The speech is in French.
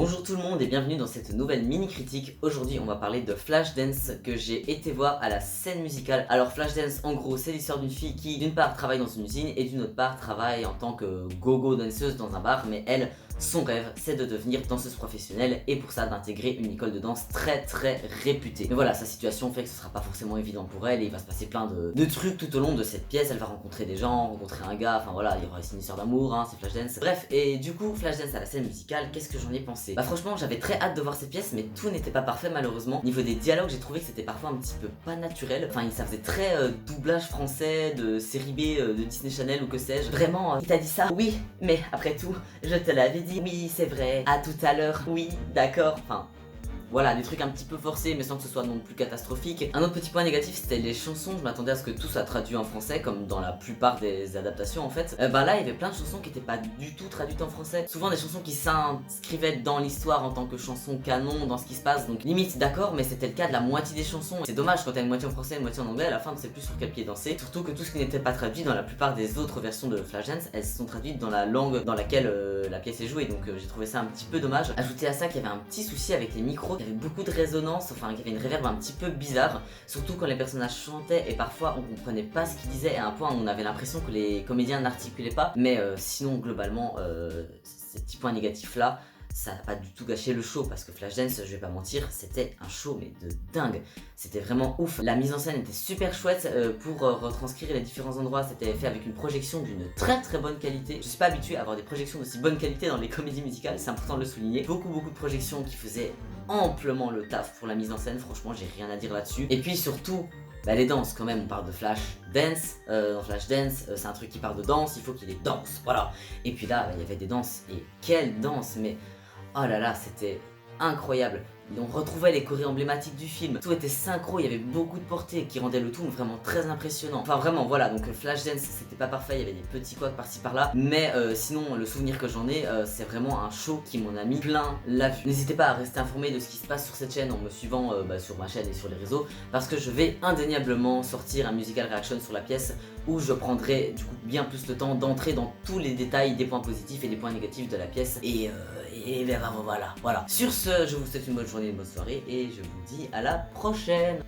Bonjour tout le monde et bienvenue dans cette nouvelle mini critique. Aujourd'hui on va parler de Flashdance que j'ai été voir à la scène musicale. Alors Flashdance en gros c'est l'histoire d'une fille qui d'une part travaille dans une usine et d'une autre part travaille en tant que go-go danseuse dans un bar, mais elle, son rêve c'est de devenir danseuse professionnelle et pour ça d'intégrer une école de danse très réputée. Mais voilà, sa situation fait que ce sera pas forcément évident pour elle et il va se passer plein de trucs tout au long de cette pièce. Elle va rencontrer des gens, rencontrer un gars, enfin voilà, il y aura aussi une histoire d'amour, hein, c'est Flashdance. Bref, et du coup Flashdance à la scène musicale, qu'est-ce que j'en ai pensé? Bah franchement j'avais très hâte de voir cette pièce mais tout n'était pas parfait malheureusement. Niveau des dialogues j'ai trouvé que c'était parfois un petit peu pas naturel. Enfin ça faisait très doublage français de série B de Disney Channel ou que sais-je. Vraiment, il t'a dit ça? Oui, mais après tout, je te l'avais dit. Oui c'est vrai, à tout à l'heure. Oui, d'accord, enfin... Voilà, des trucs un petit peu forcés mais sans que ce soit non plus catastrophique. Un autre petit point négatif c'était les chansons, je m'attendais à ce que tout soit traduit en français comme dans la plupart des adaptations en fait. Bah là il y avait plein de chansons qui étaient pas du tout traduites en français. Souvent des chansons qui s'inscrivaient dans l'histoire en tant que chanson canon dans ce qui se passe, donc limite d'accord, mais c'était le cas de la moitié des chansons. C'est dommage quand t'as une moitié en français et une moitié en anglais, à la fin tu sais plus sur quel pied danser. Surtout que tout ce qui n'était pas traduit dans la plupart des autres versions de Flashdance, elles sont traduites dans la langue dans laquelle la pièce est jouée, donc j'ai trouvé ça un petit peu dommage. Ajouté à ça qu'il y avait un petit souci avec les micros, il y avait beaucoup de résonance, enfin qu'il y avait une réverb un petit peu bizarre, surtout quand les personnages chantaient et parfois on comprenait pas ce qu'ils disaient à un point où on avait l'impression que les comédiens n'articulaient pas, mais sinon globalement ces petits points négatifs là ça n'a pas du tout gâché le show parce que Flashdance, je vais pas mentir, c'était un show mais de dingue, c'était vraiment ouf. La mise en scène était super chouette pour retranscrire les différents endroits, c'était fait avec une projection d'une très bonne qualité. Je suis pas habitué à avoir des projections d'aussi bonne qualité dans les comédies musicales, c'est important de le souligner. Beaucoup de projections qui faisaient amplement le taf pour la mise en scène, franchement j'ai rien à dire là-dessus. Et puis surtout, bah les danses quand même, on parle de Flashdance, dans Flashdance c'est un truc qui parle de danse, il faut qu'il y ait des danses, voilà. Et puis là, il y avait des danses, et quelle danse, mais oh là là, c'était incroyable. On retrouvait les chorés emblématiques du film, tout était synchro, il y avait beaucoup de portée qui rendait le tout vraiment très impressionnant. Enfin vraiment voilà, donc Flashdance c'était pas parfait, il y avait des petits couacs par-ci par-là, mais sinon le souvenir que j'en ai, c'est vraiment un show qui m'en a mis plein la vue. N'hésitez pas à rester informé de ce qui se passe sur cette chaîne en me suivant sur ma chaîne et sur les réseaux, parce que je vais indéniablement sortir un musical reaction sur la pièce où je prendrai du coup bien plus le temps d'entrer dans tous les détails des points positifs et des points négatifs de la pièce et voilà. Sur ce, je vous souhaite une bonne journée, une bonne soirée et je vous dis à la prochaine.